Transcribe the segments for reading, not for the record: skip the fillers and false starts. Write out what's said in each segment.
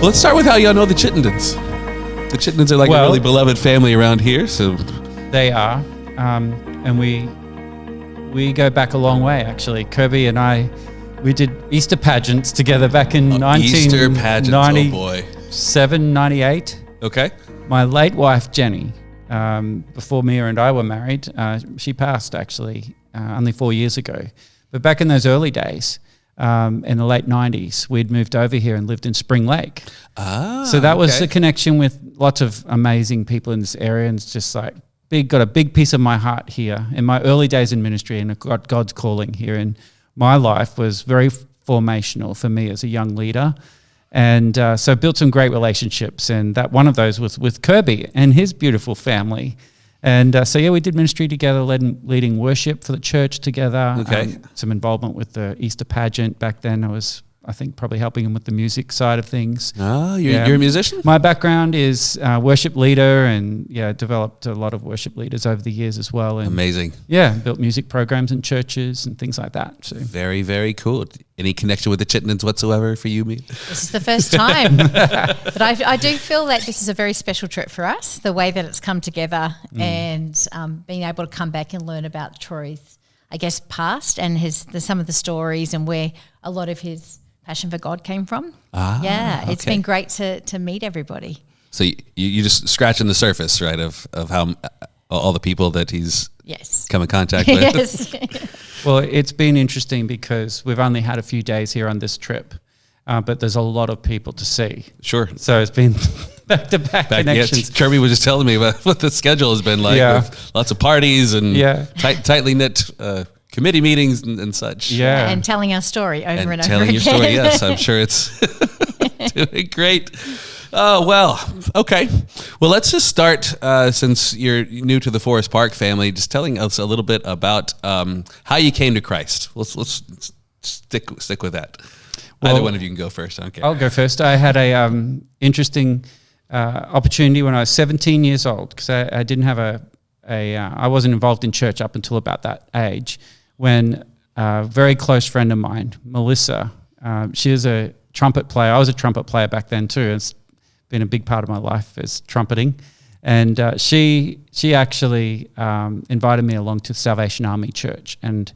Well, let's start with how y'all know the Chittendens. The Chittendens are like a really beloved family around here. So they are, and we go back a long way. Actually, Kirby and I, we did Easter pageants together back in 1997, 98. Okay. My late wife Jenny, before Mia and I were married, she passed actually only 4 years ago. But back in those early days, in the late 90s, we'd moved over here and lived in Spring Lake. So that was a connection with lots of amazing people in this area, and it's just like got a big piece of my heart here. In my early days in ministry and God's calling here in my life was very formational for me as a young leader. And so built some great relationships, and that one of those was with Kirby and his beautiful family. And we did ministry together, leading worship for the church together. Some involvement with the Easter pageant back then. I think probably helping him with the music side of things. Oh, you're a musician? My background is worship leader, and developed a lot of worship leaders over the years as well. And amazing. Yeah, built music programs in churches and things like that. So very, very cool. Any connection with the Chittendens whatsoever for you, Mia? This is the first time. But I do feel that this is a very special trip for us, the way that it's come together and being able to come back and learn about Troy's, I guess, past and some of the stories and where a lot of his passion for God came from. It's been great to meet everybody. So you just scratching the surface, right, of how all the people that he's come in contact with. Yes. Well, it's been interesting because we've only had a few days here on this trip, but there's a lot of people to see. Sure. So it's been back-to-back connections. Kirby was just telling me about what the schedule has been like with lots of parties and tightly knit committee meetings and such. Yeah. And telling our story over and over again. Telling your story, yes. I'm sure it's doing great. Oh, well, okay. Well, let's just start, since you're new to the Forest Park family, just telling us a little bit about how you came to Christ. Let's stick with that. Well, either one of you can go first. I don't care. I'll go first. I had a interesting opportunity when I was 17 years old, because I didn't have I wasn't involved in church up until about that age, when a very close friend of mine, Melissa, she was a trumpet player. I was a trumpet player back then too. It's been a big part of my life is trumpeting. And she actually invited me along to Salvation Army Church. And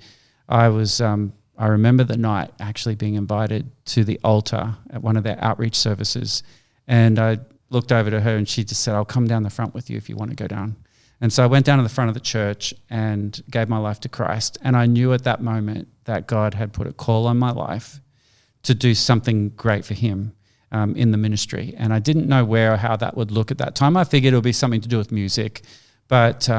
I remember the night actually being invited to the altar at one of their outreach services. And I looked over to her and she just said, "I'll come down the front with you if you want to go down." And so I went down to the front of the church and gave my life to Christ. And I knew at that moment that God had put a call on my life to do something great for him in the ministry. And I didn't know where or how that would look at that time. I figured it would be something to do with music. But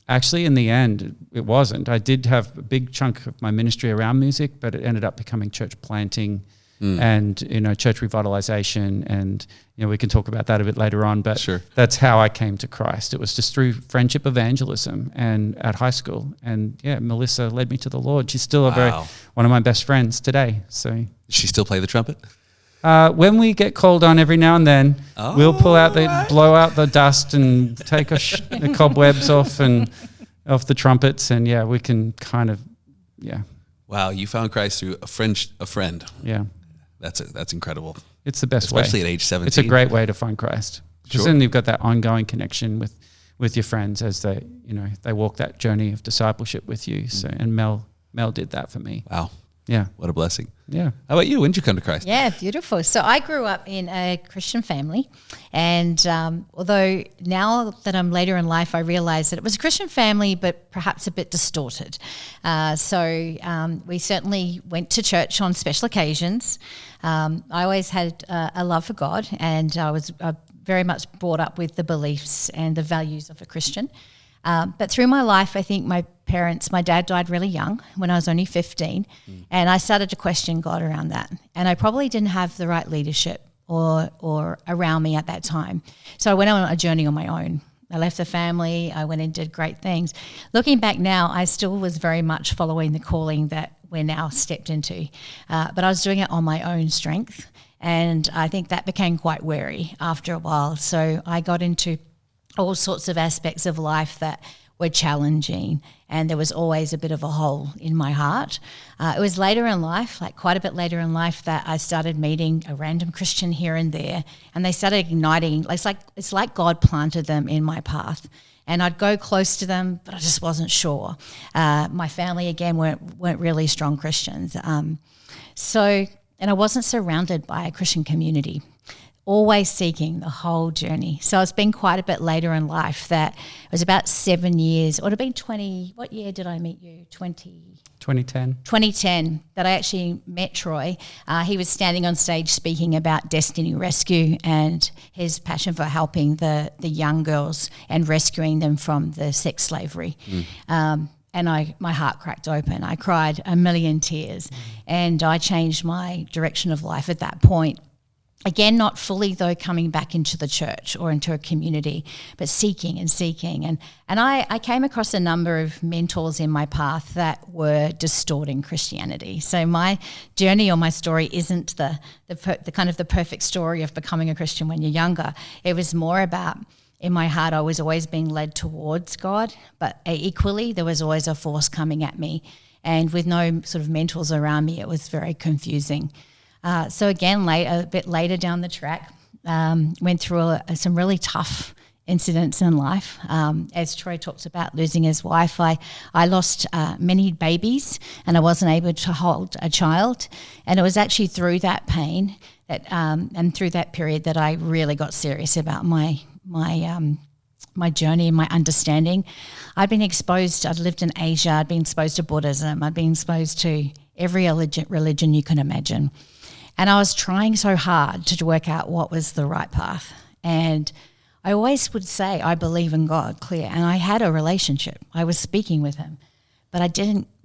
actually, in the end, it wasn't. I did have a big chunk of my ministry around music, but it ended up becoming church planting and church revitalization, and we can talk about that a bit later on. But that's how I came to Christ. It was just through friendship evangelism and at high school. And Melissa led me to the Lord. She's still one of my best friends today. So does she still play the trumpet? When we get called on every now and then, we'll blow out the dust and take the cobwebs off the trumpets, and we can kind of. Wow, you found Christ through a friend. Yeah, that's incredible. It's the best especially at age 17. It's a great way to find Christ, because then you've got that ongoing connection with your friends as they walk that journey of discipleship with you. So, and Mel did that for me. Wow. Yeah. What a blessing. Yeah. How about you? When did you come to Christ? Yeah, beautiful. So I grew up in a Christian family, and although now that I'm later in life, I realize that it was a Christian family, but perhaps a bit distorted. So we certainly went to church on special occasions. I always had a love for God, and I was very much brought up with the beliefs and the values of a Christian. But through my life, I think my dad died really young when I was only 15, and I started to question God around that. And I probably didn't have the right leadership or around me at that time. So I went on a journey on my own. I left the family, I went and did great things. Looking back now, I still was very much following the calling that we're now stepped into. But I was doing it on my own strength, and I think that became quite weary after a while. So I got into all sorts of aspects of life that were challenging, and there was always a bit of a hole in my heart. It was later in life, like quite a bit later in life, that I started meeting a random Christian here and there, and they started igniting. It's like God planted them in my path. And I'd go close to them, but I just wasn't sure. My family, again, weren't really strong Christians. And I wasn't surrounded by a Christian community, always seeking the whole journey. So it's been quite a bit later in life that it was about 7 years, or it had been 20, what year did I meet you? 2010. 2010 that I actually met Troy. He was standing on stage speaking about Destiny Rescue and his passion for helping the young girls and rescuing them from the sex slavery. And my heart cracked open. I cried a million tears, and I changed my direction of life at that point. Again, not fully, though, coming back into the church or into a community, but seeking. And I came across a number of mentors in my path that were distorting Christianity. So my journey or my story isn't the kind of the perfect story of becoming a Christian when you're younger. It was more about, in my heart, I was always being led towards God, but equally there was always a force coming at me. And with no sort of mentors around me, it was very confusing. So again, a bit later down the track, went through some really tough incidents in life. As Troy talks about losing his wife, I lost many babies, and I wasn't able to hold a child. And it was actually through that pain that, and through that period, that I really got serious about my journey and my understanding. I'd lived in Asia, I'd been exposed to Buddhism, I'd been exposed to every religion you can imagine. And I was trying so hard to work out what was the right path. And I always would say, I believe in God, clear. And I had a relationship. I was speaking with him. But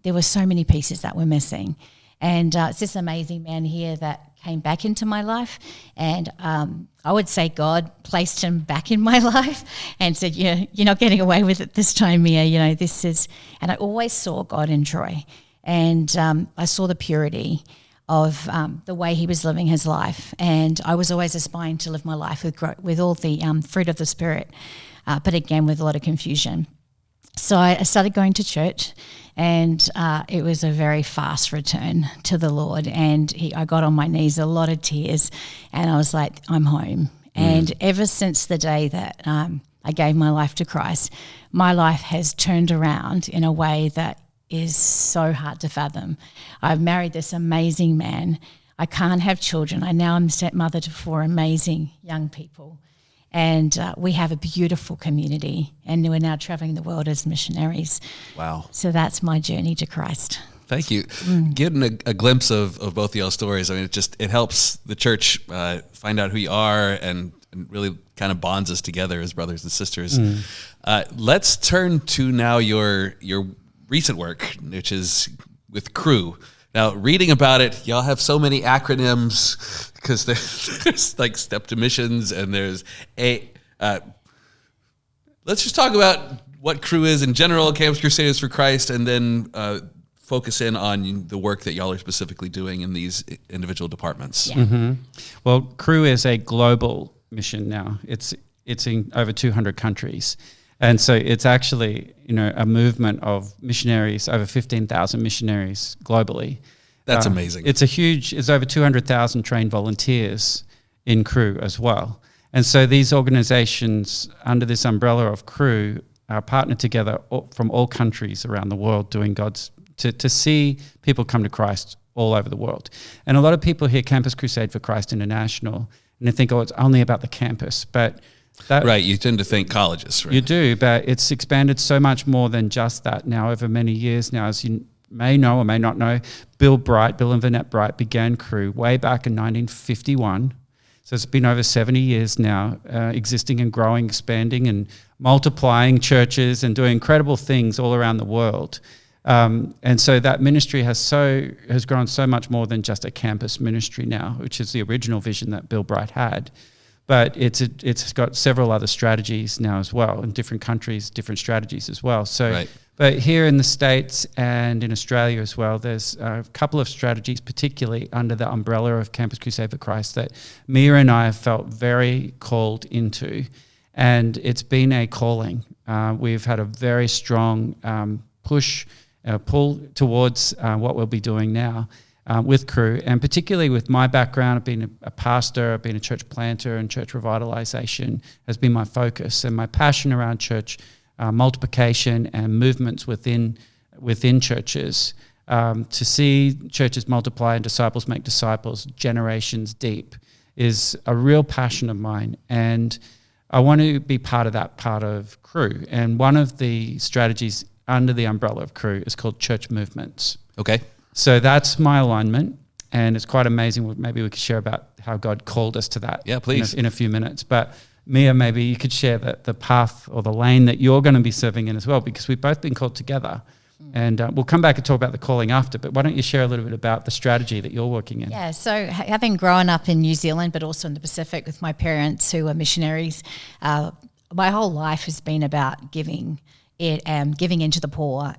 there were so many pieces that were missing. And it's this amazing man here that came back into my life. And I would say God placed him back in my life and said, you're not getting away with it this time, Mia. This is... And I always saw God in Troy. And I saw the purity of the way he was living his life. And I was always aspiring to live my life with all the fruit of the Spirit, but again, with a lot of confusion. So I started going to church, and it was a very fast return to the Lord. And I got on my knees, a lot of tears, and I was like, I'm home. And ever since the day that I gave my life to Christ, my life has turned around in a way that is so hard to fathom. I've married this amazing man. I can't have children. I now am stepmother to 4 amazing young people. And we have a beautiful community, and we're now traveling the world as missionaries. Wow. So that's my journey to Christ. Thank you. Getting a glimpse of both of y'all's stories, I mean, it helps the church find out who you are and really kind of bonds us together as brothers and sisters. Let's turn to now your recent work, which is with Crew. Now, reading about it, y'all have so many acronyms because there's like Step to Missions, and there's let's just talk about what Crew is in general, Campus Crusaders for Christ, and then focus in on the work that y'all are specifically doing in these individual departments. Yeah. Well, Crew is a global mission now. It's in over 200 countries. And so it's actually, a movement of missionaries, over 15,000 missionaries globally. That's amazing. It's over 200,000 trained volunteers in Crew as well. And so these organizations under this umbrella of Crew are partnered together from all countries around the world doing to see people come to Christ all over the world. And a lot of people hear Campus Crusade for Christ International and they think, it's only about the campus. But right, you tend to think colleges, right? You do, but it's expanded so much more than just that now over many years now. As you may know or may not know, Bill and Vanette Bright began Crew way back in 1951. So it's been over 70 years now, existing and growing, expanding and multiplying churches and doing incredible things all around the world. And so that ministry has grown so much more than just a campus ministry now, which is the original vision that Bill Bright had. But it's got several other strategies now as well. In different countries, different strategies as well. So, right. But here in the States and in Australia as well, there's a couple of strategies, particularly under the umbrella of Campus Crusade for Christ, that Mia and I have felt very called into. And it's been a calling we've had a very strong pull towards what we'll be doing now with Cru, and particularly with my background. I've been a pastor, I've been a church planter, and church revitalization has been my focus, and my passion around church multiplication and movements within churches, to see churches multiply and disciples make disciples generations deep, is a real passion of mine, and I want to be part of that part of Cru. And one of the strategies under the umbrella of Cru is called church movements. Okay. So that's my alignment, and it's quite amazing. Maybe we could share about how God called us to that. Yeah, please. In a few minutes. But Mia, maybe you could share the path or the lane that you're going to be serving in as well, because we've both been called together. And we'll come back and talk about the calling after, but why don't you share a little bit about the strategy that you're working in? Yeah, so having grown up in New Zealand, but also in the Pacific with my parents who are missionaries, my whole life has been about giving into the poor,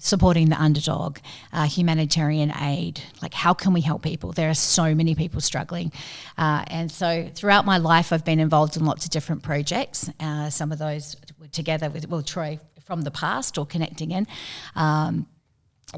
supporting the underdog, humanitarian aid. Like, how can we help people? There are so many people struggling. And so throughout my life, I've been involved in lots of different projects. Some of those were together with Troy from the past or connecting in.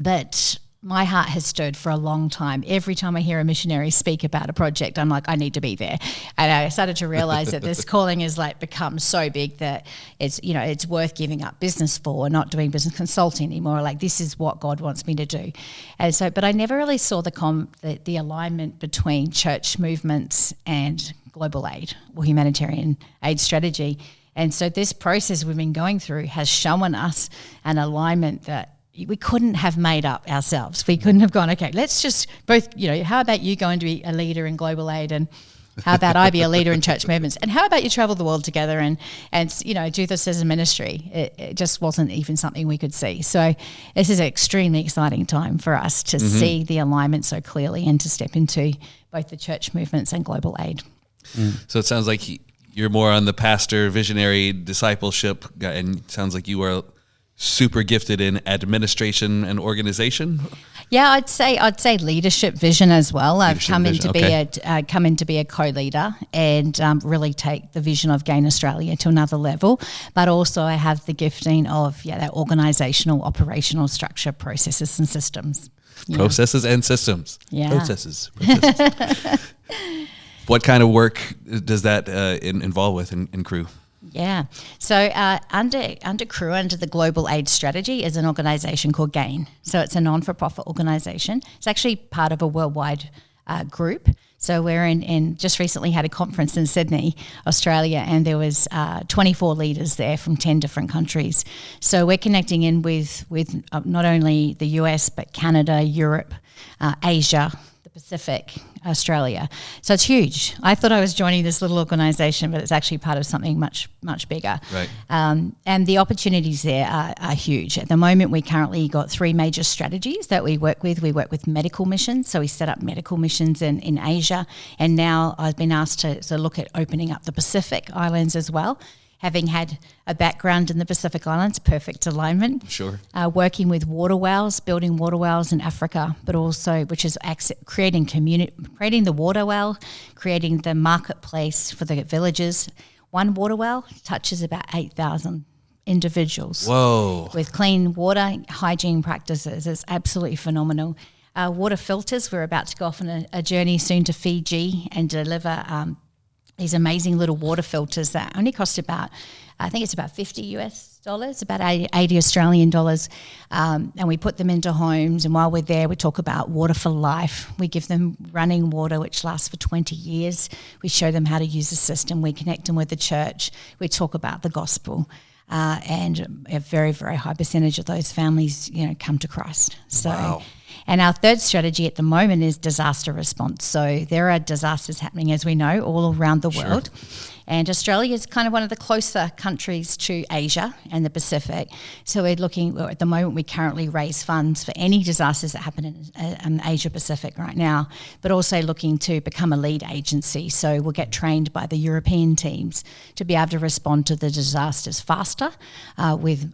But my heart has stood for a long time. Every time I hear a missionary speak about a project, I'm like, I need to be there. And I started to realize that this calling is like become so big that it's worth giving up business for, not doing business consulting anymore. Like, this is what God wants me to do. And so, but I never really saw the alignment between church movements and global aid or humanitarian aid strategy. And so this process we've been going through has shown us an alignment that we couldn't have made up ourselves. We couldn't have gone, okay, let's just both, how about you going to be a leader in global aid, and how about I be a leader in church movements, and how about you travel the world together and do this as a ministry. It just wasn't even something we could see. So this is an extremely exciting time for us to see the alignment so clearly and to step into both the church movements and global aid. So it sounds like you're more on the pastor, visionary, discipleship, and it sounds like you are super gifted in administration and organization. Yeah, I'd say leadership vision as well. I've come in to be a co-leader and really take the vision of Gain Australia to another level. But also I have the gifting of that organisational, operational structure, processes and systems. Yeah. Processes and systems. Yeah. Processes. What kind of work does that involve with in Cru? Yeah. So under Cru, under the Global Aid Strategy, is an organisation called GAIN. So it's a non-for-profit organisation. It's actually part of a worldwide group. So we're in just recently had a conference in Sydney, Australia, and there was 24 leaders there from 10 different countries. So we're connecting in with not only the US, but Canada, Europe, Asia, the Pacific, Australia. So it's huge. I thought I was joining this little organisation, but it's actually part of something much, much bigger. Right. And the opportunities there are huge. At the moment, we currently got 3 major strategies that we work with. We work with medical missions. So we set up medical missions in Asia. And now I've been asked to look at opening up the Pacific Islands as well. Having had a background in the Pacific Islands, perfect alignment. Sure. Working with water wells, building water wells in Africa, but also which is creating the water well, creating the marketplace for the villages. One water well touches about 8,000 individuals. Whoa. With clean water, hygiene practices. It's absolutely phenomenal. Water filters, we're about to go off on a journey soon to Fiji and deliver these amazing little water filters that only cost about, I think it's about $50 US, about 80 Australian dollars. And we put them into homes. And while we're there, we talk about water for life. We give them running water, which lasts for 20 years. We show them how to use the system. We connect them with the church. We talk about the gospel. And a very, very high percentage of those families, come to Christ. So. Wow. And our third strategy at the moment is disaster response. So there are disasters happening, as we know, all around the world. And Australia is kind of one of the closer countries to Asia and the Pacific. So we're looking, at the moment, we currently raise funds for any disasters that happen in Asia Pacific right now, but also looking to become a lead agency. So we'll get trained by the European teams to be able to respond to the disasters faster with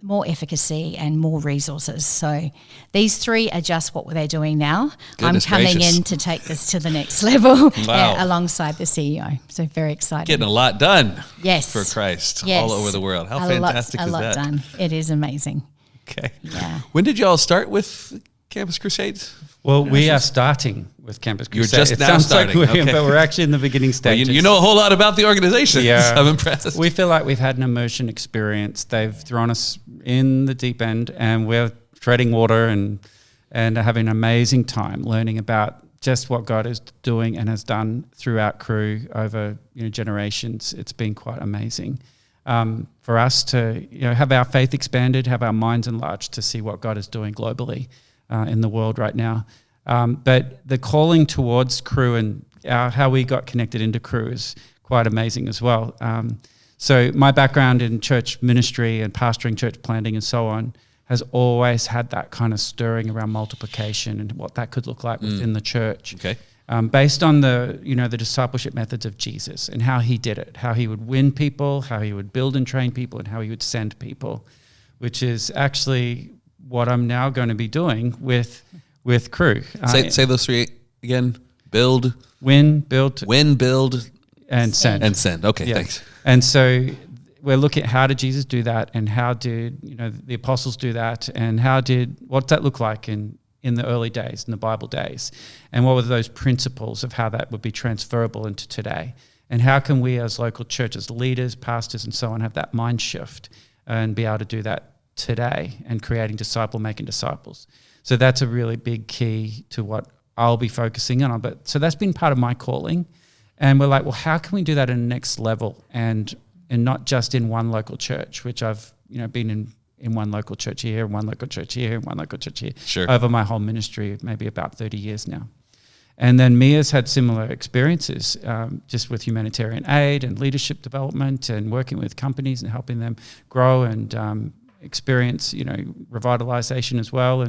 more efficacy and more resources. So these 3 are just what they're doing now. Goodness I'm coming gracious. in to take this to the next level Wow. alongside the CEO. So very excited. getting a lot done. Yes. For Christ Yes. all over the world. How A fantastic lot, is a lot that? done. It is amazing. Okay. Yeah. When did y'all start with Campus Crusades? Well, we are starting with Campus You're Crusade. just It now sounds starting, like okay. but we're actually in the beginning Well, stages. you know a whole lot about the organization. Yeah. I'm impressed. We feel like we've had an immersion experience. They've thrown us in the deep end, and we're treading water and having an amazing time learning about just what God is doing and has done throughout Crew over generations. It's been quite amazing for us to have our faith expanded, have our minds enlarged to see what God is doing globally in the world right now. But the calling towards Crew and how we got connected into Crew is quite amazing as well. So my background in church ministry and pastoring, church planting and so on has always had that kind of stirring around multiplication and what that could look like within the church. Okay. Based on the discipleship methods of Jesus and how he did it, how he would win people, how he would build and train people, and how he would send people, which is actually what I'm now going to be doing with Crew. Say those three again. Build, win, build, and send. and send. Okay, Yeah. thanks. And so we're looking at how did Jesus do that, and how did the apostles do that, and what's that look like in the early days, in the Bible days, and what were those principles of how that would be transferable into today, and how can we as local churches, leaders, pastors, and so on have that mind shift and be able to do that today and creating making disciples. So that's a really big key to what I'll be focusing on. But so that's been part of my calling, and we're like, well, how can we do that in the next level and not just in one local church, which I've been in one local church here, one local church here, one local church here, Sure. over my whole ministry, maybe about 30 years now. And then Mia's had similar experiences just with humanitarian aid and leadership development and working with companies and helping them grow and experience, revitalization as well.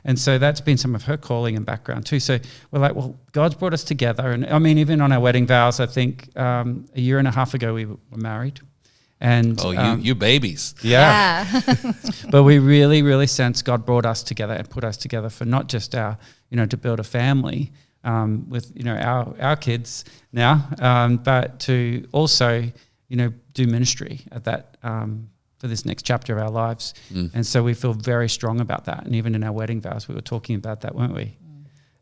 And so that's been some of her calling and background too. So we're like, well, God's brought us together. And I mean, even on our wedding vows, I think a year and a half ago we were married. And you babies. Yeah. But we really, really sense God brought us together and put us together for not just our, to build a family with, our kids now, but to also, do ministry at that, for this next chapter of our lives. And so we feel very strong about that. And even in our wedding vows, we were talking about that, weren't we?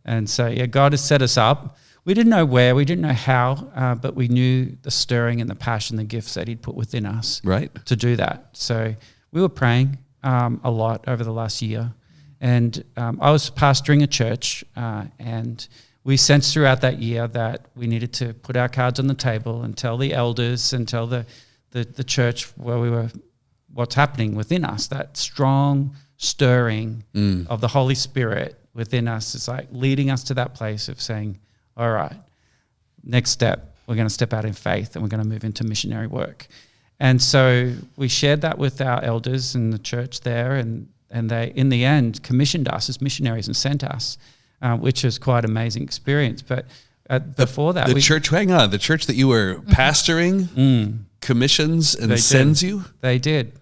And so, God has set us up. We didn't know where, we didn't know how, but we knew the stirring and the passion, the gifts that he'd put within us to do that. So we were praying a lot over the last year. And I was pastoring a church, and we sensed throughout that year that we needed to put our cards on the table and tell the elders and tell the church where we were, what's happening within us, that strong stirring of the Holy Spirit within us is like leading us to that place of saying, all right, next step, we're going to step out in faith and we're going to move into missionary work. And so we shared that with our elders in the church there, and they, in the end, commissioned us as missionaries and sent us, which was quite an amazing experience. But before that... The church that you were pastoring commissions and sends you? They did.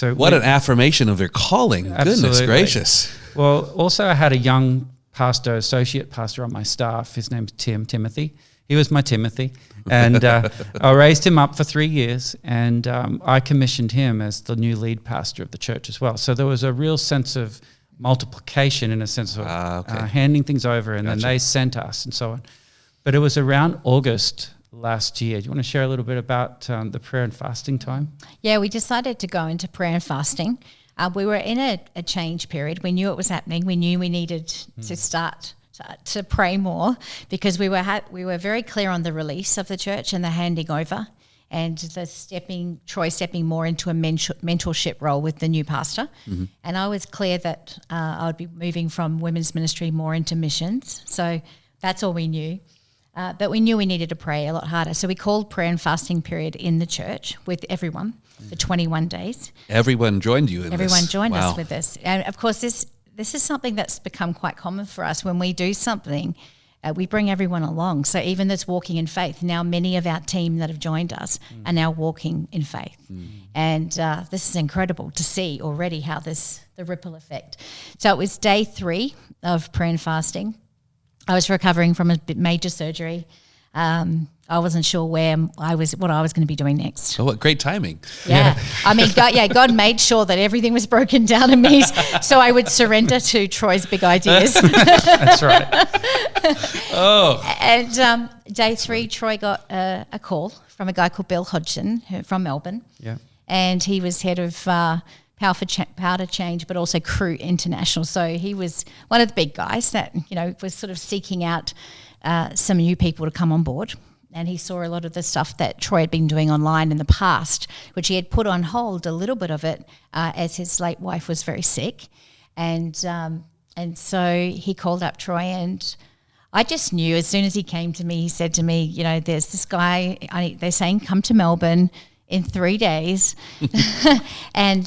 What an affirmation of their calling. Absolutely. Goodness gracious. Well, also I had a young associate pastor on my staff. His name's Timothy. He was my Timothy. And I raised him up for 3 years, and I commissioned him as the new lead pastor of the church as well. So there was a real sense of multiplication in a sense of handing things over, and then they sent us and so on. But it was around August last year. Do you want to share a little bit about the prayer and fasting time? Yeah, we decided to go into prayer and fasting. We were in a change period. We knew it was happening. We knew we needed to start to pray more, because we were very clear on the release of the church and the handing over, and the Troy stepping more into a mentorship role with the new pastor. And I was clear that I would be moving from women's ministry more into missions. So that's all we knew. But we knew we needed to pray a lot harder. So we called prayer and fasting period in the church with everyone for 21 days. Everyone joined you in this. Everyone joined us with this. And of course, this is something that's become quite common for us. When we do something, we bring everyone along. So even this walking in faith, now many of our team that have joined us are now walking in faith. And this is incredible to see already how the ripple effect. So it was day 3 of prayer and fasting. I was recovering from a major surgery. I wasn't sure what I was going to be doing next. Oh, what great timing. Yeah. I mean, God made sure that everything was broken down in me so I would surrender to Troy's big ideas. That's right. Oh. And day 3, Troy got a call from a guy called Bill Hodgson from Melbourne. Yeah. And he was head of Powder Change, but also Crew International. So he was one of the big guys that, was sort of seeking out some new people to come on board. And he saw a lot of the stuff that Troy had been doing online in the past, which he had put on hold a little bit of it as his late wife was very sick. And so he called up Troy, and I just knew as soon as he came to me, he said to me, there's this guy, they're saying come to Melbourne in 3 days. And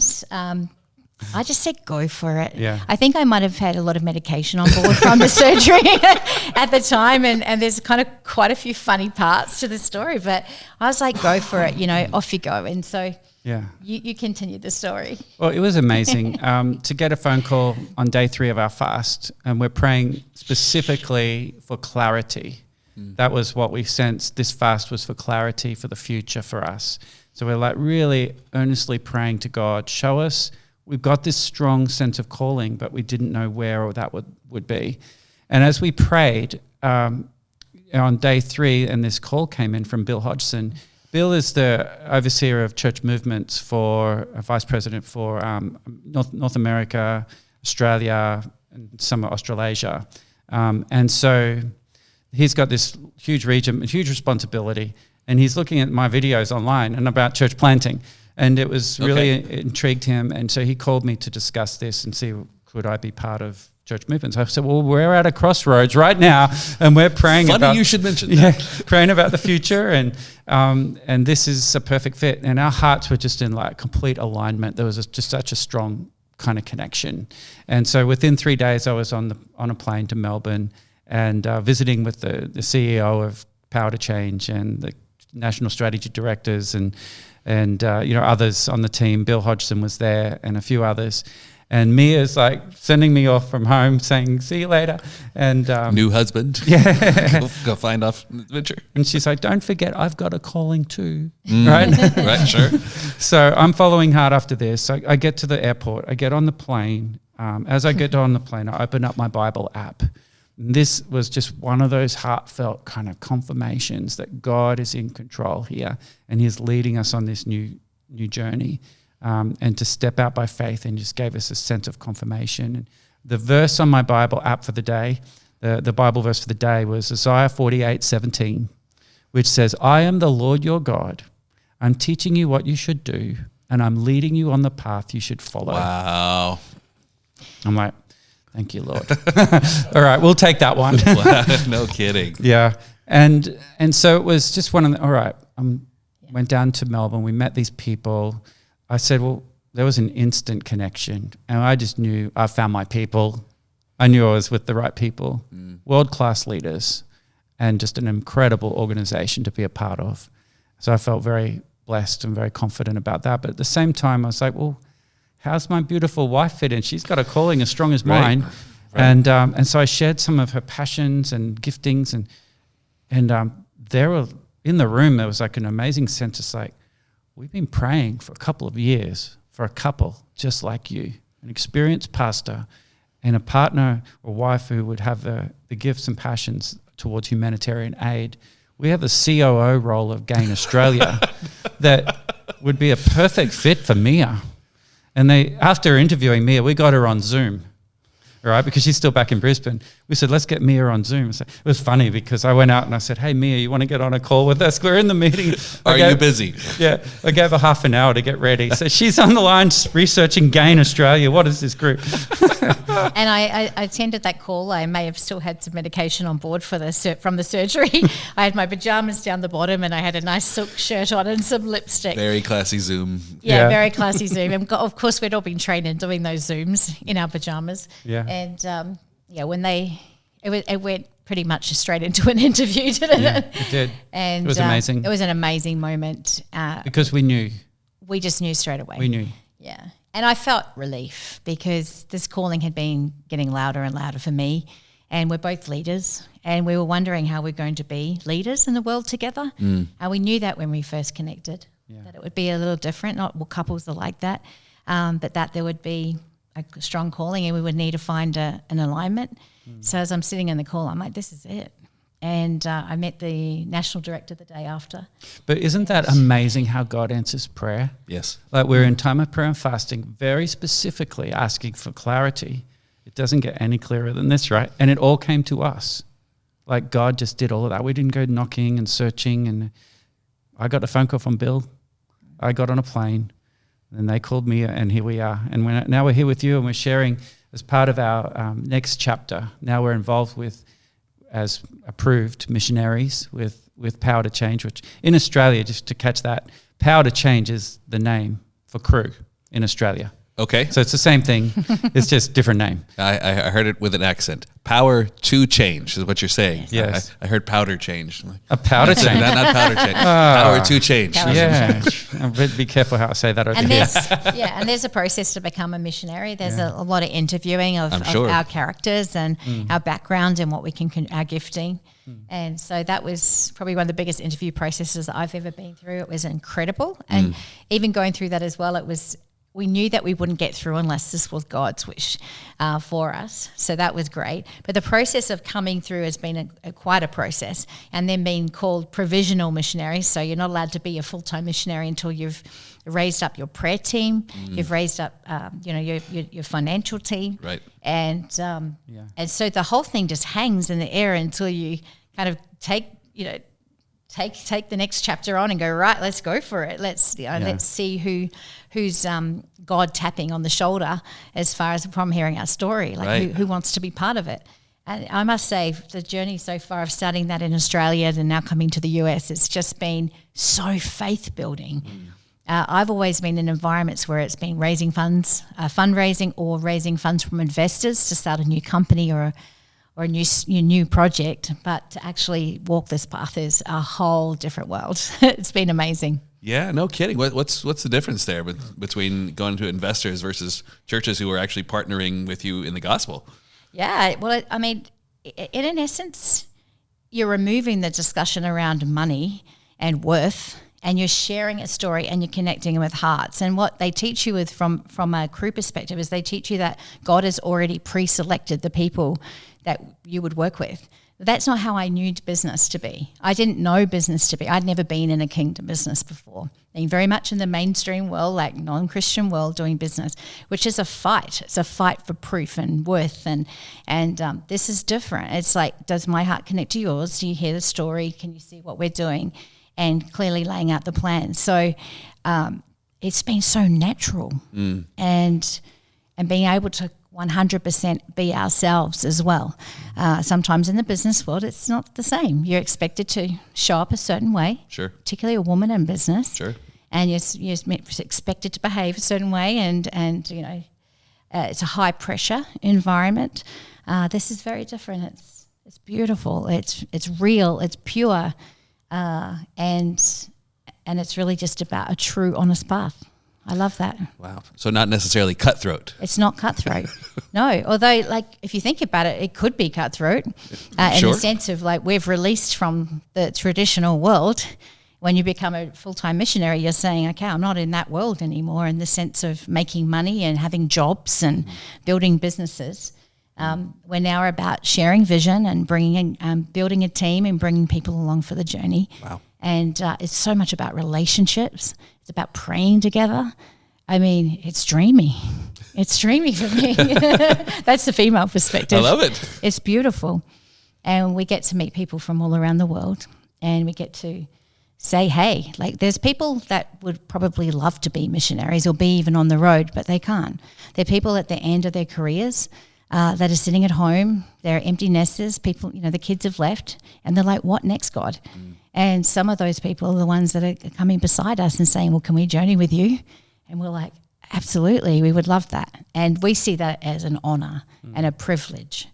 I just said, go for it. Yeah. I think I might have had a lot of medication on board from the surgery at the time. And there's kind of quite a few funny parts to the story, but I was like, go for it, off you go. And so you continued the story. Well, it was amazing to get a phone call on day 3 of our fast, and we're praying specifically for clarity. That was what we sensed. This fast was for clarity for the future for us. So we're like really earnestly praying to God, show us. We've got this strong sense of calling, but we didn't know where or that would be. And as we prayed on day 3, and this call came in from Bill Hodgson. Bill is the overseer of church movements for vice president for North America, Australia, and some of Australasia. And so he's got this huge region, huge responsibility, and he's looking at my videos online and about church planting. And it was really intrigued him. And so he called me to discuss this and see, could I be part of church movements? I said, well, we're at a crossroads right now, and we're praying about... Funny you should mention that. Praying about the future, and this is a perfect fit. And our hearts were just in like complete alignment. There was just such a strong kind of connection. And so within 3 days, I was on a plane to Melbourne and visiting with the CEO of Power to Change and the national strategy directors and others on the team. Bill Hodgson was there and a few others. And Mia's like sending me off from home saying, see you later. And new husband. Yeah. go find off adventure. And she's like, don't forget, I've got a calling too. Right? Right, sure. So I'm following hard after this. I get to the airport. I get on the plane. As I get on the plane, I open up my Bible app. This was just one of those heartfelt kind of confirmations that God is in control here and He's leading us on this new journey, and to step out by faith, and just gave us a sense of confirmation. And the verse on my Bible app for the day, the Bible verse for the day was Isaiah 48:17, which says, I am the Lord your God. I'm teaching you what you should do, and I'm leading you on the path you should follow. Wow. I'm like, thank you, Lord. All right, we'll take that one. Wow, no kidding. Yeah. And so it was just one of the, all right, went down to Melbourne. We met these people. I said, well, there was an instant connection. And I just knew I found my people. I knew I was with the right people, world-class leaders, and just an incredible organization to be a part of. So I felt very blessed and very confident about that. But at the same time, I was like, well, how's my beautiful wife fit in? She's got a calling as strong as mine. Right. And so I shared some of her passions and giftings, and there were in the room, there was like an amazing sense. It's like, we've been praying for a couple of years for a couple just like you, an experienced pastor and a partner or wife who would have the gifts and passions towards humanitarian aid. We have the COO role of Gain Australia that would be a perfect fit for Mia. And after interviewing Mia, we got her on Zoom, right? Because she's still back in Brisbane. We said, let's get Mia on Zoom. So it was funny because I went out and I said, hey, Mia, you want to get on a call with us? We're in the meeting. Are you busy? Yeah. I gave her half an hour to get ready. So she's on the line researching Gain Australia. What is this group? And I attended that call. I may have still had some medication on board from the surgery. I had my pajamas down the bottom and I had a nice silk shirt on and some lipstick. Very classy Zoom. Yeah, very classy Zoom. And of course, we'd all been trained in doing those Zooms in our pajamas. Yeah. And when it went pretty much straight into an interview, didn't it? It did. And it was amazing. It was an amazing moment. Because we knew. We just knew straight away. We knew. Yeah. And I felt relief because this calling had been getting louder and louder for me. And we're both leaders and we were wondering how we're going to be leaders in the world together. We knew that when we first connected, that it would be a little different. Not all couples are like that, but that there would be a strong calling, and we would need to find an alignment. So as I'm sitting in the call, I'm like, this is it. And I met the national director the day after. But isn't that amazing how God answers prayer? Yes. Like we're in time of prayer and fasting, very specifically asking for clarity. It doesn't get any clearer than this, right? And it all came to us. Like God just did all of that. We didn't go knocking and searching. And I got a phone call from Bill. I got on a plane. And they called me, and here we are. And now we're here with you, and we're sharing as part of our next chapter. Now we're involved with, as approved missionaries, with Power to Change, which in Australia, just to catch that, Power to Change is the name for Crew in Australia. Okay. So it's the same thing. It's just different name. I heard it with an accent. Power to change is what you're saying. Yes. I heard powder change. A powder change. not powder change. Power to change. Power. Yeah. Be careful how I say that over And here. there's a process to become a missionary. There's a lot of interviewing of sure. our characters and our background and what we can our gifting. And so that was probably one of the biggest interview processes that I've ever been through. It was incredible. And even going through that as well, we knew that we wouldn't get through unless this was God's wish for us. So that was great. But the process of coming through has been quite a process, and then being called provisional missionaries. So you're not allowed to be a full-time missionary until you've raised up your prayer team, you've raised up your financial team. Right. And so the whole thing just hangs in the air until you kind of take the next chapter on and go, right, let's go for it. Let's see who's God tapping on the shoulder as far as from hearing our story, who wants to be part of it. And I must say, the journey so far of starting that in Australia and now coming to the US, it's just been so faith building. I've always been in environments where it's been raising funds, fundraising, or raising funds from investors to start a new company or a new project, but to actually walk this path is a whole different world. It's been amazing. Yeah, no kidding. What's the difference there between going to investors versus churches who are actually partnering with you in the gospel? Yeah, well, I mean, in essence, you're removing the discussion around money and worth, and you're sharing a story and you're connecting with hearts. And what they teach you from a crew perspective is they teach you that God has already pre-selected the people that you would work with. That's not how I knew business to be. I didn't know business to be. I'd never been in a kingdom business before. Being very much in the mainstream world, like non-Christian world, doing business, which is a fight. It's a fight for proof and worth, and this is different. It's like, does my heart connect to yours? Do you hear the story? Can you see what we're doing? And clearly laying out the plan. So it's been so natural, and being able to 100% be ourselves as well. Sometimes in the business world, it's not the same. You're expected to show up a certain way, Sure. particularly a woman in business. Sure. And you're expected to behave a certain way, and it's a high pressure environment. This is very different. It's beautiful. It's real. It's pure, and it's really just about a true, honest path. I love that. Wow. So not necessarily cutthroat. It's not cutthroat. No. Although, like, if you think about it, it could be cutthroat in Sure. the sense of, like, we've released from the traditional world. When you become a full-time missionary, you're saying, okay, I'm not in that world anymore, in the sense of making money and having jobs and building businesses. We're now about sharing vision and building a team and bringing people along for the journey. Wow. And it's so much about relationships. It's about praying together. I mean, it's dreamy. It's dreamy for me. That's the female perspective. I love it. It's beautiful. And we get to meet people from all around the world, and we get to say, hey, like, there's people that would probably love to be missionaries or be even on the road, but they can't. They're people at the end of their careers that are sitting at home. They're empty nesters. People, the kids have left, and they're like, what next, God? And some of those people are the ones that are coming beside us and saying, well, can we journey with you? And we're like, absolutely, we would love that. And we see that as an honor and a privilege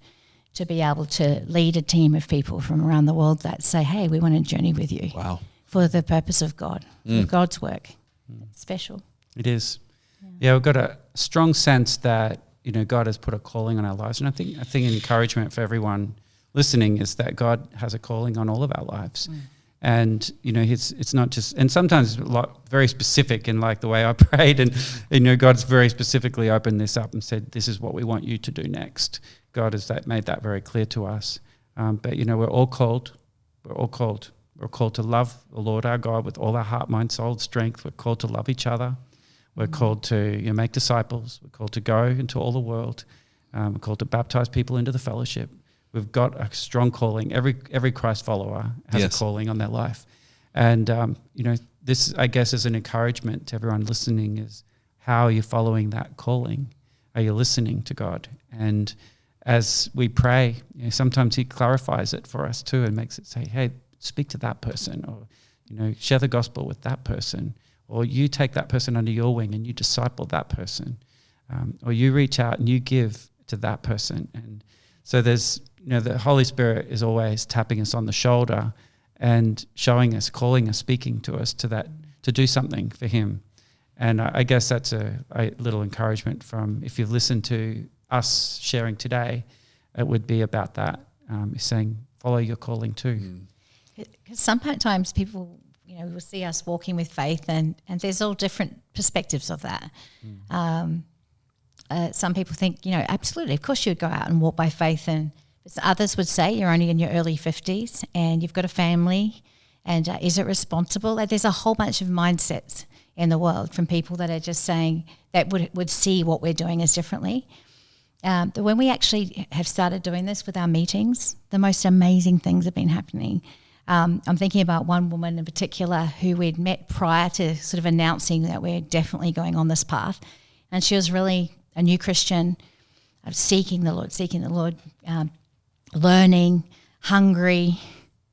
to be able to lead a team of people from around the world that say, hey, we want to journey with you. Wow. For the purpose of God, for God's work. It's special. It is. Yeah, we've got a strong sense that, God has put a calling on our lives. And I think an encouragement for everyone listening is that God has a calling on all of our lives. And, it's not just, and sometimes very specific in like the way I prayed, and, God's very specifically opened this up and said, this is what we want you to do next. God has made that very clear to us. But, we're all called. We're all called. We're called to love the Lord our God with all our heart, mind, soul, and strength. We're called to love each other. We're called to make disciples. We're called to go into all the world. We're called to baptize people into the fellowship. We've got a strong calling. Every Christ follower has a calling on their life. And, this, I guess, is an encouragement to everyone listening is how are you following that calling? Are you listening to God? And as we pray, sometimes he clarifies it for us too and makes it say, hey, speak to that person, or, share the gospel with that person, or you take that person under your wing and you disciple that person, or you reach out and you give to that person. And so there's, the Holy Spirit is always tapping us on the shoulder and showing us, calling us, speaking to us to do something for him. And I guess that's a little encouragement from, if you've listened to us sharing today, it would be about that, saying, follow your calling too. Because sometimes people, will see us walking with faith, and there's all different perspectives of that. Some people think, absolutely, of course you would go out and walk by faith, and others would say you're only in your early 50s and you've got a family, and is it responsible? There's a whole bunch of mindsets in the world from people that are just saying that would see what we're doing as differently. But when we actually have started doing this with our meetings, the most amazing things have been happening. I'm thinking about one woman in particular who we'd met prior to sort of announcing that we're definitely going on this path. And she was really a new Christian, seeking the Lord, learning, hungry,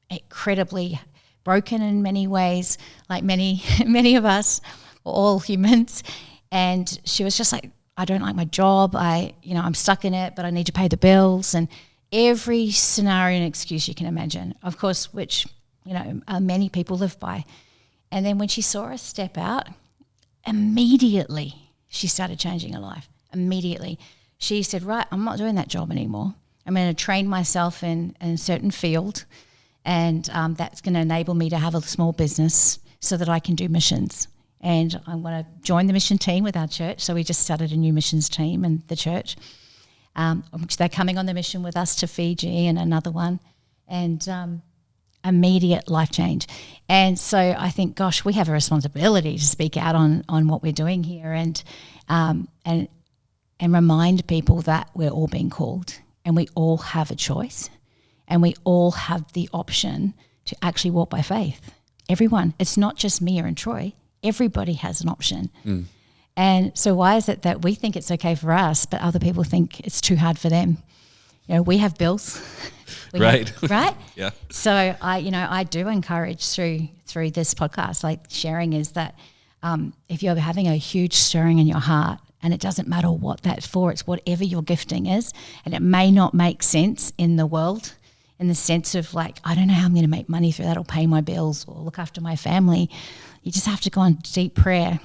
incredibly broken in many ways, like many of us, all humans. And she was just like, I don't like my job. I'm stuck in it, but I need to pay the bills, and every scenario and excuse you can imagine, of course, which, many people live by. And then when she saw us step out, immediately she started changing her life. Immediately. She said, right, I'm not doing that job anymore. I'm going to train myself in a certain field, and that's going to enable me to have a small business so that I can do missions. And I want to join the mission team with our church. So we just started a new missions team in the church, which they're coming on the mission with us to Fiji and another one. And immediate life change. And so I think, gosh, we have a responsibility to speak out on what we're doing here, and remind people that we're all being called, and we all have a choice, and we all have the option to actually walk by faith. Everyone. It's not just Mia and Troy. Everybody has an option. And so why is it that we think it's okay for us, but other people think it's too hard for them? We have bills. Right. Right? Yeah. So I do encourage through this podcast, like sharing, is that if you're having a huge stirring in your heart, and it doesn't matter what that's for, it's whatever your gifting is, and it may not make sense in the world, in the sense of like, I don't know how I'm going to make money through that or pay my bills or look after my family. You just have to go on deep prayer,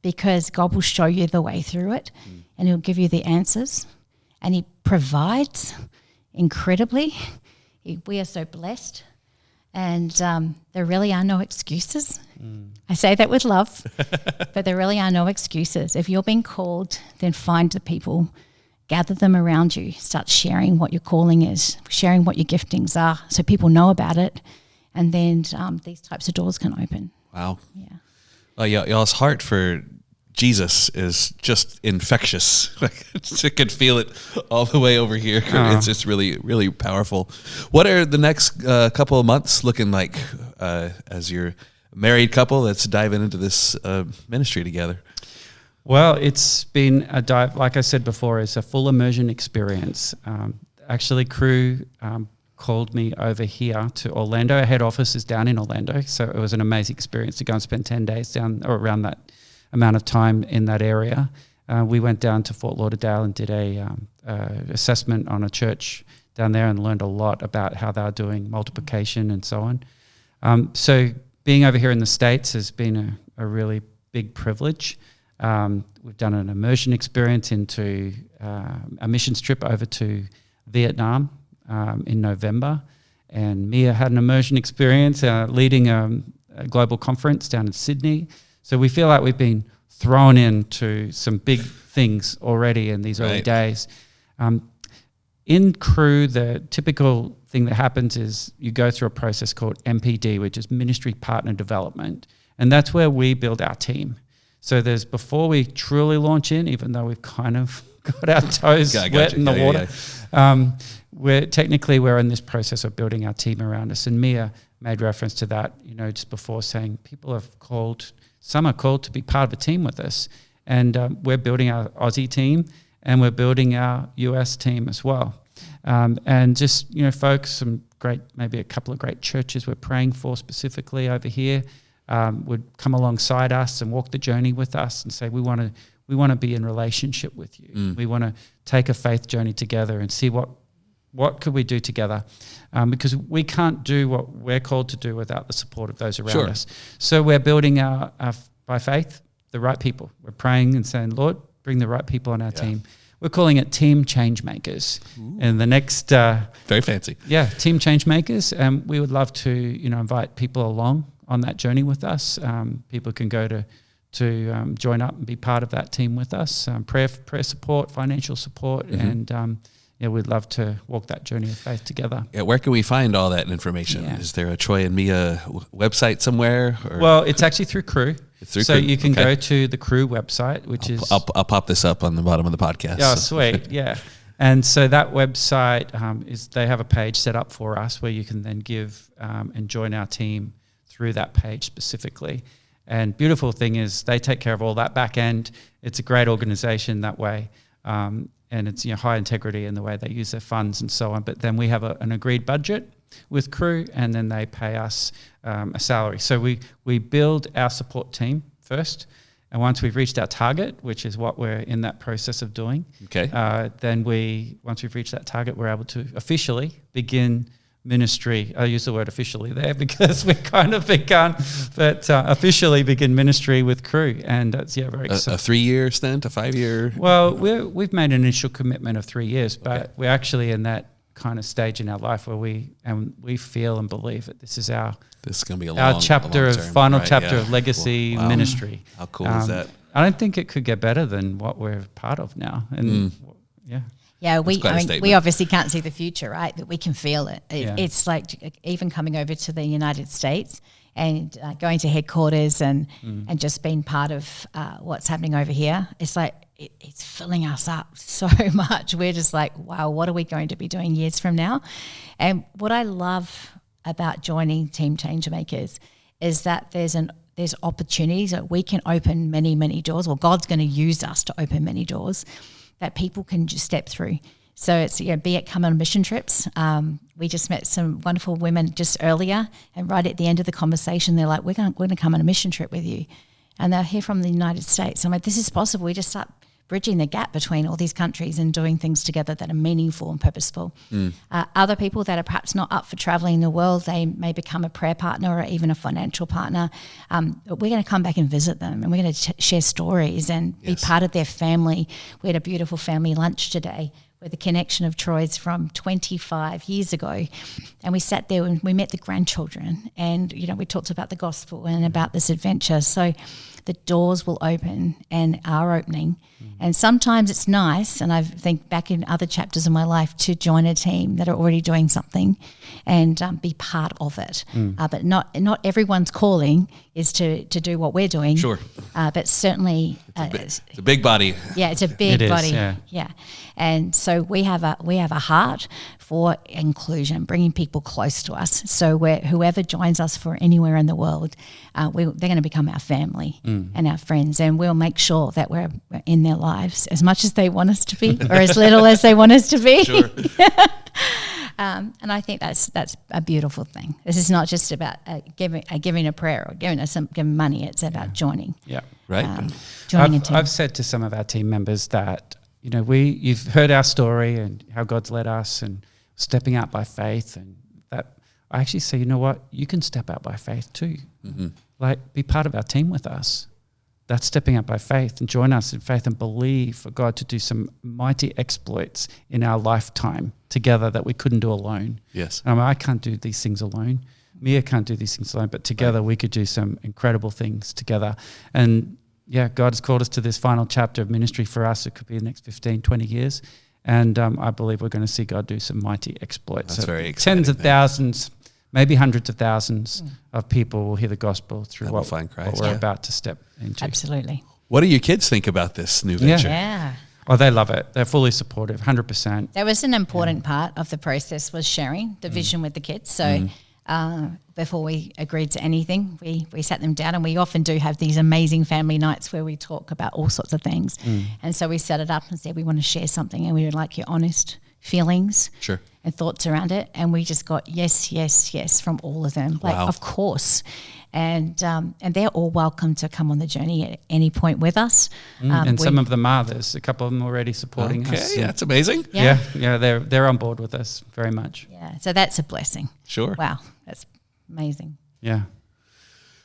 because God will show you the way through it, and he'll give you the answers, and he provides incredibly. We are so blessed, and there really are no excuses. I say that with love, but there really are no excuses. If you're being called, then find the people, gather them around you, start sharing what your calling is, sharing what your giftings are, so people know about it, and then these types of doors can open. Wow. Yeah. Well, y'all's heart for Jesus is just infectious. I could feel it all the way over here. It's just really, really powerful. What are the next couple of months looking like as your married couple that's diving into this ministry together? Well, it's been a dive, like I said before, it's a full immersion experience. Actually, Crew called me over here to Orlando. Our head office is down in Orlando, so it was an amazing experience to go and spend 10 days down or around that amount of time in that area. We went down to Fort Lauderdale and did a assessment on a church down there, and learned a lot about how they're doing multiplication and so on. So being over here in the States has been a really big privilege. We've done an immersion experience into a missions trip over to Vietnam, in November, and Mia had an immersion experience leading a global conference down in Sydney. So we feel like we've been thrown into some big things already in these early days. In Crew, the typical thing that happens is you go through a process called MPD, which is Ministry Partner Development, and that's where we build our team. So there's before we truly launch in, even though we've kind of got our toes wet in the water, we're in this process of building our team around us. And Mia made reference to that, just before, saying people have called, some are called to be part of a team with us. And we're building our Aussie team, and we're building our US team as well. And just, folks, maybe a couple of great churches we're praying for specifically over here would come alongside us and walk the journey with us and say, we want to be in relationship with you. We want to take a faith journey together and see what could we do together, because we can't do what we're called to do without the support of those around us. So we're building our by faith, the right people. We're praying and saying, Lord, bring the right people on our team. We're calling it Team Change Makers. And the next... very fancy. Yeah, Team Change Makers. And we would love to, invite people along on that journey with us. People can go to join up and be part of that team with us. Prayer support, financial support, and we'd love to walk that journey of faith together. Yeah, where can we find all that information? Yeah. Is there a Troy and Mia website somewhere? Or? Well, it's actually through Crew. Crew. You can go to the Crew website, which I'll pop this up on the bottom of the podcast. Oh, sweet, yeah. And so that website they have a page set up for us where you can then give and join our team through that page specifically. And beautiful thing is they take care of all that back end. It's a great organization that way. And it's high integrity in the way they use their funds and so on. But then we have an agreed budget with Crew, and then they pay us a salary. So we build our support team first, and once we've reached our target, which is what we're in that process of doing, then once we've reached that target, we're able to officially begin ministry. I use the word officially there because we kind of begun, but officially begin ministry with Crew, and it's very exciting. A 3-year stint, a 5-year? Well, we've made an initial commitment of 3 years, but we're actually in that kind of stage in our life where we feel and believe that this is going to be our final chapter of legacy ministry. How cool is that? I don't think it could get better than what we're part of now, and Yeah, we obviously can't see the future, right? But we can feel it. It's like even coming over to the United States and going to headquarters and just being part of what's happening over here. It's like it's filling us up so much. We're just like, wow, what are we going to be doing years from now? And what I love about joining Team Change Makers is that there's opportunities that we can open many, many doors. Well, God's going to use us to open many doors that people can just step through. So it's, be it come on mission trips. We just met some wonderful women just earlier, and right at the end of the conversation, they're like, we're going to come on a mission trip with you. And they're here from the United States. I'm like, this is possible. We just start bridging the gap between all these countries and doing things together that are meaningful and purposeful. Other people that are perhaps not up for traveling the world, they may become a prayer partner or even a financial partner. But we're going to come back and visit them, and we're going to share stories and be part of their family. We had a beautiful family lunch today with a connection of Troy's from 25 years ago. And we sat there and we met the grandchildren, and, we talked about the gospel and about this adventure. So the doors will open and are opening. And sometimes it's nice, and I think back in other chapters of my life, to join a team that are already doing something and be part of it. But not everyone's calling is to do what we're doing. Sure. Uh, but certainly it's a big body. Yeah, it's a big body. Yeah. And so we have a heart for inclusion, bringing people close to us. So whoever joins us for anywhere in the world, they're going to become our family and our friends, and we'll make sure that we're in their lives as much as they want us to be, or as little as they want us to be. Sure. And I think that's a beautiful thing. This is not just about giving a prayer or giving money. It's about joining. Yeah, right. Joining a team. I've said to some of our team members that you've heard our story and how God's led us and stepping out by faith, and that I actually say, you know what, you can step out by faith too. Like, be part of our team with us. that's stepping out by faith, and join us in faith and believe for God to do some mighty exploits in our lifetime together that we couldn't do alone. Yes. I can't do these things alone. Mia can't do these things alone, but together we could do some incredible things together. And yeah, God has called us to this final chapter of ministry for us. It could be the next 15, 20 years. And I believe we're going to see God do some mighty exploits. That's very exciting. Tens of thousands, maybe hundreds of thousands of people will hear the gospel through what we're about to step into. Absolutely. What do your kids think about this new venture? Yeah. Oh, they love it. They're fully supportive, 100%. That was an important part of the process, was sharing the vision with the kids. So before we agreed to anything, we sat them down, and we often do have these amazing family nights where we talk about all sorts of things. And so we set it up and said, we want to share something, and we would like your honest feelings and thoughts around it. And we just got yes from all of them. Like, of course. And they're all welcome to come on the journey at any point with us. And some of them are. There's a couple of them already supporting us. Okay, that's amazing. Yeah, they're on board with us very much. Yeah, so that's a blessing. Sure. Wow, that's amazing. Yeah.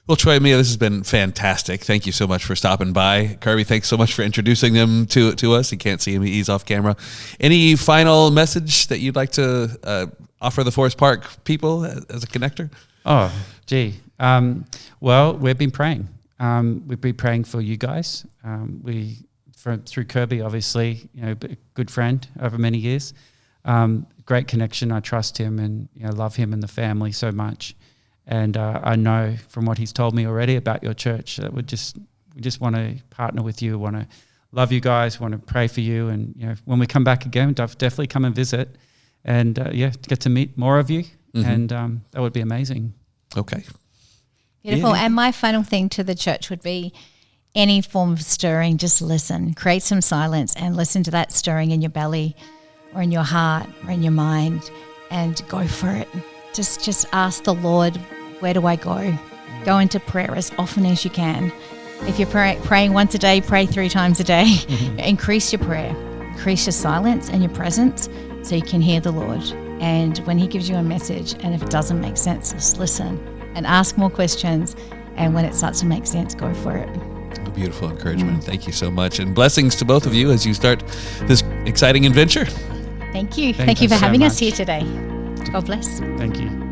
Well, Troy, Mia, this has been fantastic. Thank you so much for stopping by. Kirby, thanks so much for introducing them to us. You can't see him. He's off camera. Any final message that you'd like to offer the Forest Park people as a connector? Oh, gee. Well, we've been praying. We've been praying for you guys. Through Kirby, obviously, a good friend over many years. Great connection. I trust him and love him and the family so much. And I know from what he's told me already about your church that we just want to partner with you, want to love you guys, want to pray for you. And when we come back again, definitely come and visit, and get to meet more of you. And that would be amazing. Okay. Beautiful. Yeah. And my final thing to the church would be, any form of stirring, just listen. Create some silence and listen to that stirring in your belly or in your heart or in your mind, and go for it. Just ask the Lord, where do I go? Go into prayer as often as you can. If you're praying once a day, pray 3 times a day. Increase your prayer. Increase your silence and your presence so you can hear the Lord. And when he gives you a message, and if it doesn't make sense, just listen and ask more questions. And when it starts to make sense, go for it. A beautiful encouragement. Thank you so much. And blessings to both of you as you start this exciting adventure. Thank you. Thank you for having us here today. God bless. Thank you.